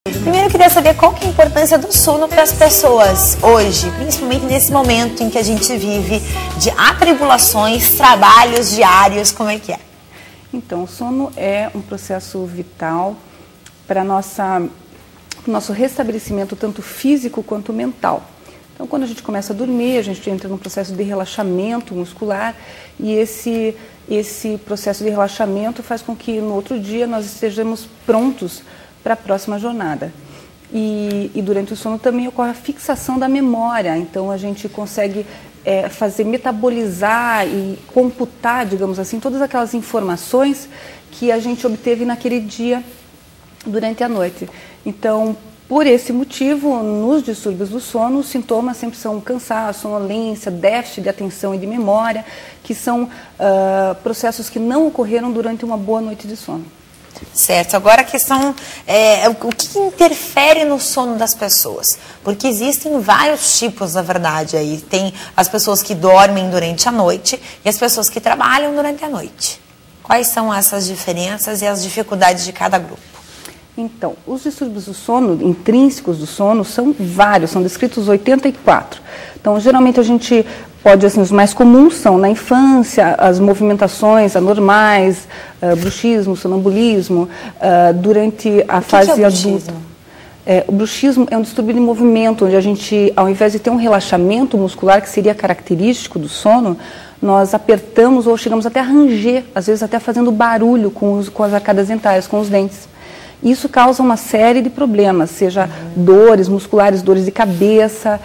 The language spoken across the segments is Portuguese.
Primeiro eu queria saber qual que é a importância do sono para as pessoas hoje, principalmente nesse momento em que a gente vive de atribulações, trabalhos diários, como é que é? Então, o sono é um processo vital para o nosso restabelecimento tanto físico quanto mental. Então, quando a gente começa a dormir, a gente entra num processo de relaxamento muscular e esse processo de relaxamento faz com que no outro dia nós estejamos prontos para a próxima jornada. E durante o sono também ocorre a fixação da memória, então a gente consegue fazer metabolizar e computar, digamos assim, todas aquelas informações que a gente obteve naquele dia durante a noite. Então, por esse motivo, nos distúrbios do sono, os sintomas sempre são cansaço, sonolência, déficit de atenção e de memória, que são processos que não ocorreram durante uma boa noite de sono. Certo, agora a questão é o que interfere no sono das pessoas, porque existem vários tipos, na verdade, aí tem as pessoas que dormem durante a noite e as pessoas que trabalham durante a noite. Quais são essas diferenças e as dificuldades de cada grupo? Então, os distúrbios do sono, intrínsecos do sono, são vários, são descritos 84. Então, geralmente a gente pode, assim, os mais comuns são na infância, as movimentações anormais, bruxismo, sonambulismo, durante a fase adulta. O bruxismo é um distúrbio de movimento, onde a gente, ao invés de ter um relaxamento muscular, que seria característico do sono, nós apertamos ou chegamos até a ranger, às vezes até fazendo barulho com as arcadas dentárias, com os dentes. Isso causa uma série de problemas, seja dores musculares, dores de cabeça,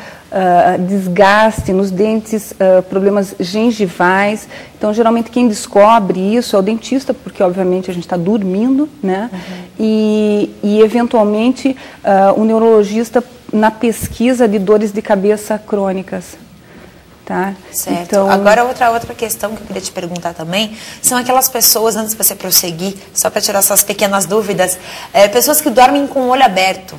desgaste nos dentes, problemas gengivais. Então, geralmente, quem descobre isso é o dentista, porque, obviamente, a gente está dormindo, né? E eventualmente, o neurologista na pesquisa de dores de cabeça crônicas. Tá? Certo. Então, agora, outra questão que eu queria te perguntar também, são aquelas pessoas, antes de você prosseguir, só para tirar essas pequenas dúvidas, pessoas que dormem com o olho aberto,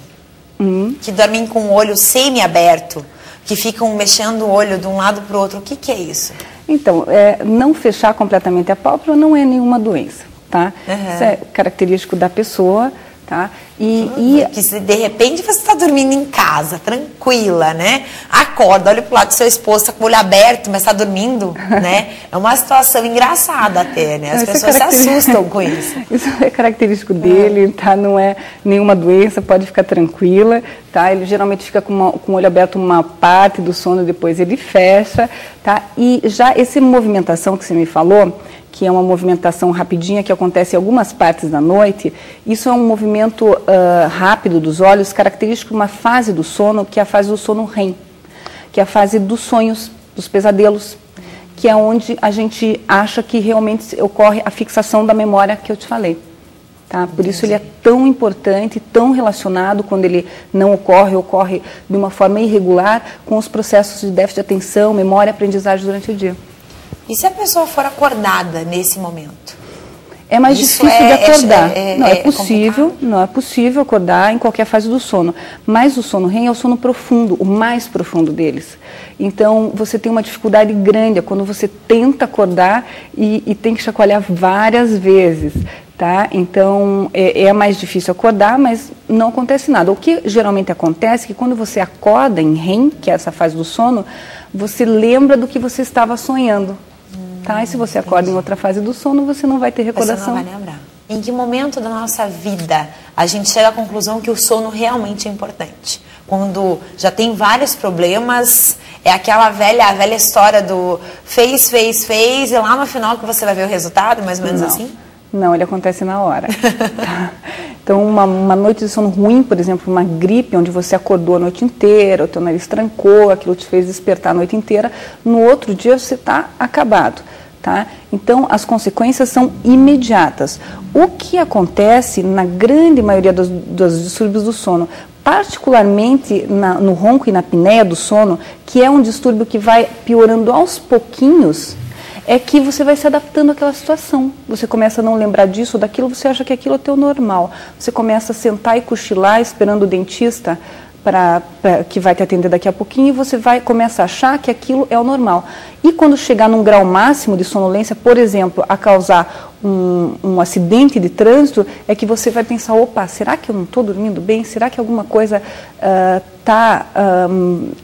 que dormem com o olho semi-aberto, que ficam mexendo o olho de um lado para o outro. O que é isso? Então, não fechar completamente a pálpebra não é nenhuma doença, tá? Isso é característico da pessoa. Tá? Que se de repente você está dormindo em casa, tranquila, né? Acorda, olha para o lado do seu esposo, está com o olho aberto, mas está dormindo, né? É uma situação engraçada até, né? As pessoas se assustam com isso. Isso é característico dele, tá? Não é nenhuma doença, pode ficar tranquila, tá? Ele geralmente fica com o olho aberto uma parte do sono, depois ele fecha, tá? E já essa movimentação que você me falou, que é uma movimentação rapidinha que acontece em algumas partes da noite, isso é um movimento rápido dos olhos, característico de uma fase do sono, que é a fase do sono REM, que é a fase dos sonhos, dos pesadelos, que é onde a gente acha que realmente ocorre a fixação da memória que eu te falei. Tá? Por isso ele é tão importante, tão relacionado, quando ele não ocorre, ocorre de uma forma irregular, com os processos de déficit de atenção, memória e aprendizagem durante o dia. E se a pessoa for acordada nesse momento? É mais difícil de acordar. Não é possível acordar em qualquer fase do sono. Mas o sono REM é o sono profundo, o mais profundo deles. Então, você tem uma dificuldade grande é quando você tenta acordar e tem que chacoalhar várias vezes. Tá? Então, é mais difícil acordar, mas não acontece nada. O que geralmente acontece é que quando você acorda em REM, que é essa fase do sono, você lembra do que você estava sonhando. Tá? E se você acorda em outra fase do sono, você não vai ter recordação. Você não vai lembrar. Em que momento da nossa vida a gente chega à conclusão que o sono realmente é importante? Quando já tem vários problemas, é aquela velha história do fez, e lá no final que você vai ver o resultado, mais ou menos assim? Não, ele acontece na hora. Tá? Então, uma noite de sono ruim, por exemplo, uma gripe, onde você acordou a noite inteira, o teu nariz trancou, aquilo te fez despertar a noite inteira, no outro dia você está acabado. Tá? Então, as consequências são imediatas. O que acontece na grande maioria dos distúrbios do sono, particularmente no ronco e na apneia do sono, que é um distúrbio que vai piorando aos pouquinhos, é que você vai se adaptando àquela situação. Você começa a não lembrar disso ou daquilo, você acha que aquilo é teu normal. Você começa a sentar e cochilar esperando o dentista que vai te atender daqui a pouquinho, e você começa a achar que aquilo é o normal. E quando chegar num grau máximo de sonolência, por exemplo, a causar um acidente de trânsito, é que você vai pensar, opa, será que eu não estou dormindo bem? Será que alguma coisa está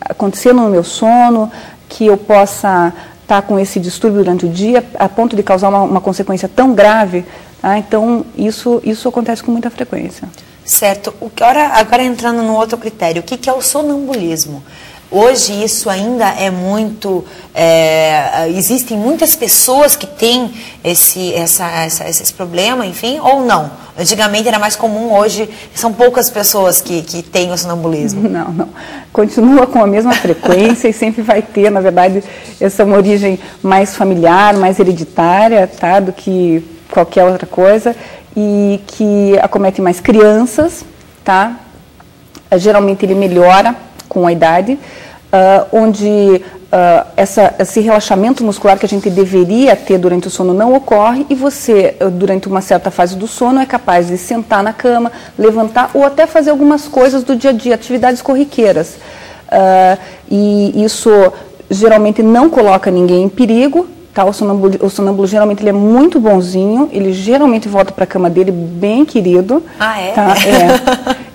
acontecendo no meu sono, que eu possa estar com esse distúrbio durante o dia, a ponto de causar uma consequência tão grave? Tá? Então, isso acontece com muita frequência. Certo. Agora entrando no outro critério, o que é o sonambulismo? Hoje isso ainda é muito... existem muitas pessoas que têm esse problema, enfim, ou não? Antigamente era mais comum, hoje são poucas pessoas que têm o sonambulismo. Não. Continua com a mesma frequência e sempre vai ter, na verdade, essa é uma origem mais familiar, mais hereditária, tá, do que qualquer outra coisa, e que acomete mais crianças, tá? Geralmente ele melhora com a idade, onde esse relaxamento muscular que a gente deveria ter durante o sono não ocorre, e você, durante uma certa fase do sono, é capaz de sentar na cama, levantar ou até fazer algumas coisas do dia a dia, atividades corriqueiras. E isso geralmente não coloca ninguém em perigo. Tá, o sonâmbulo geralmente ele é muito bonzinho, ele geralmente volta para a cama dele bem querido. Ah, é? Tá,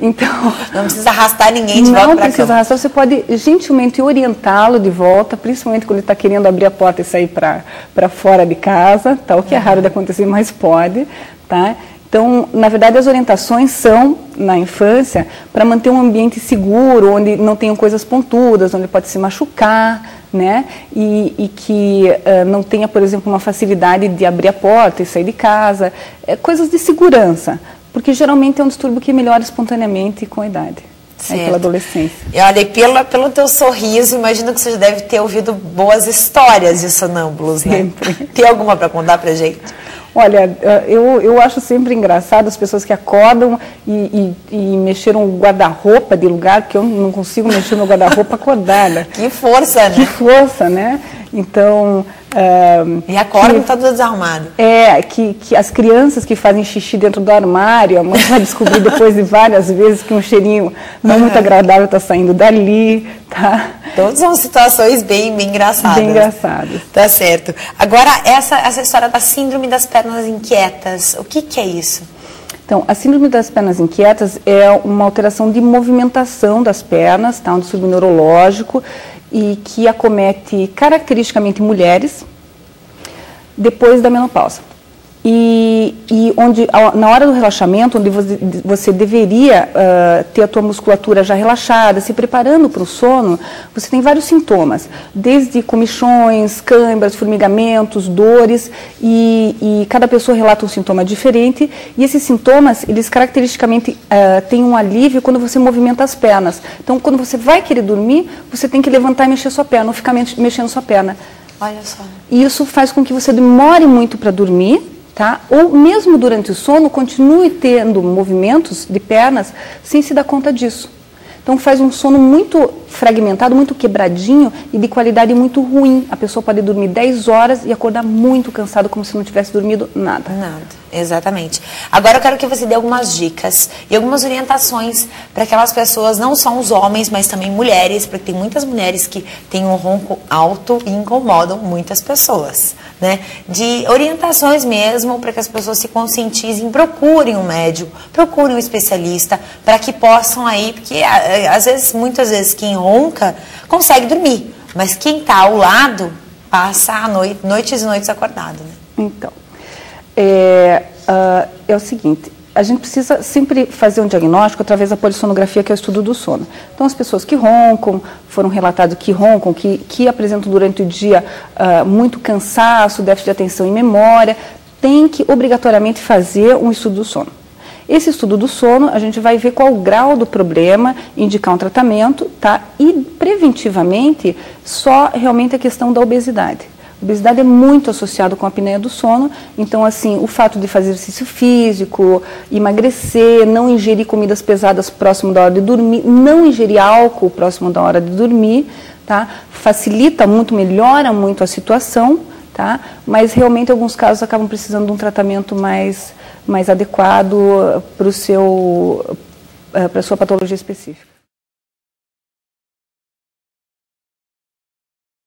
Então, não precisa arrastar ninguém de volta para a cama. Não precisa arrastar, você pode gentilmente orientá-lo de volta, principalmente quando ele está querendo abrir a porta e sair para fora de casa, tá, o que é raro de acontecer, mas pode. Tá? Então, na verdade, as orientações são, na infância, para manter um ambiente seguro, onde não tenham coisas pontudas, onde pode se machucar, né? E que não tenha, por exemplo, uma facilidade de abrir a porta e sair de casa, coisas de segurança, porque geralmente é um distúrbio que melhora espontaneamente com a idade, pela adolescência. E olha, pelo teu sorriso, imagino que você já deve ter ouvido boas histórias de sonâmbulos, né? Sempre. Tem alguma para contar pra gente? Olha, eu acho sempre engraçado as pessoas que acordam e mexeram o guarda-roupa de lugar, porque eu não consigo mexer no guarda-roupa acordada. Que força, né? Que força, né? Então... e acordam e tá tudo desarrumado. Que as crianças que fazem xixi dentro do armário, a mãe vai descobrir depois de várias vezes que um cheirinho não muito agradável está saindo dali, tá? Todas são situações bem engraçadas. Bem engraçadas. Tá certo. Agora, essa história da síndrome das pernas inquietas, o que é isso? Então, a síndrome das pernas inquietas é uma alteração de movimentação das pernas, tá? Um distúrbio neurológico, e que acomete caracteristicamente mulheres depois da menopausa. E onde, na hora do relaxamento, onde você deveria ter a tua musculatura já relaxada, se preparando para o sono, você tem vários sintomas, desde comichões, câimbras, formigamentos, dores, e cada pessoa relata um sintoma diferente, e esses sintomas, eles caracteristicamente têm um alívio quando você movimenta as pernas. Então, quando você vai querer dormir, você tem que levantar e mexer sua perna, ou ficar mexendo sua perna. Olha só. E isso faz com que você demore muito para dormir, tá? Ou mesmo durante o sono, continue tendo movimentos de pernas sem se dar conta disso. Então faz um sono muito fragmentado, muito quebradinho e de qualidade muito ruim. A pessoa pode dormir 10 horas e acordar muito cansado, como se não tivesse dormido nada. Nada, exatamente. Agora eu quero que você dê algumas dicas e algumas orientações para aquelas pessoas, não só os homens, mas também mulheres, porque tem muitas mulheres que têm um ronco alto e incomodam muitas pessoas, né? De orientações mesmo para que as pessoas se conscientizem, procurem um médico, procurem um especialista, para que possam aí, porque às vezes, muitas vezes quem ronca consegue dormir, mas quem está ao lado passa a noites e noites acordado, né? Então, é o seguinte, a gente precisa sempre fazer um diagnóstico através da polissonografia, que é o estudo do sono. Então, as pessoas que roncam, foram relatados que roncam, que apresentam durante o dia muito cansaço, déficit de atenção e memória, tem que obrigatoriamente fazer um estudo do sono. Esse estudo do sono, a gente vai ver qual o grau do problema, indicar um tratamento, tá? E preventivamente, só realmente a questão da obesidade. A obesidade é muito associada com a apneia do sono, então assim, o fato de fazer exercício físico, emagrecer, não ingerir comidas pesadas próximo da hora de dormir, não ingerir álcool próximo da hora de dormir, tá? Facilita muito, melhora muito a situação, tá? Mas realmente em alguns casos acabam precisando de um tratamento mais adequado para a sua patologia específica.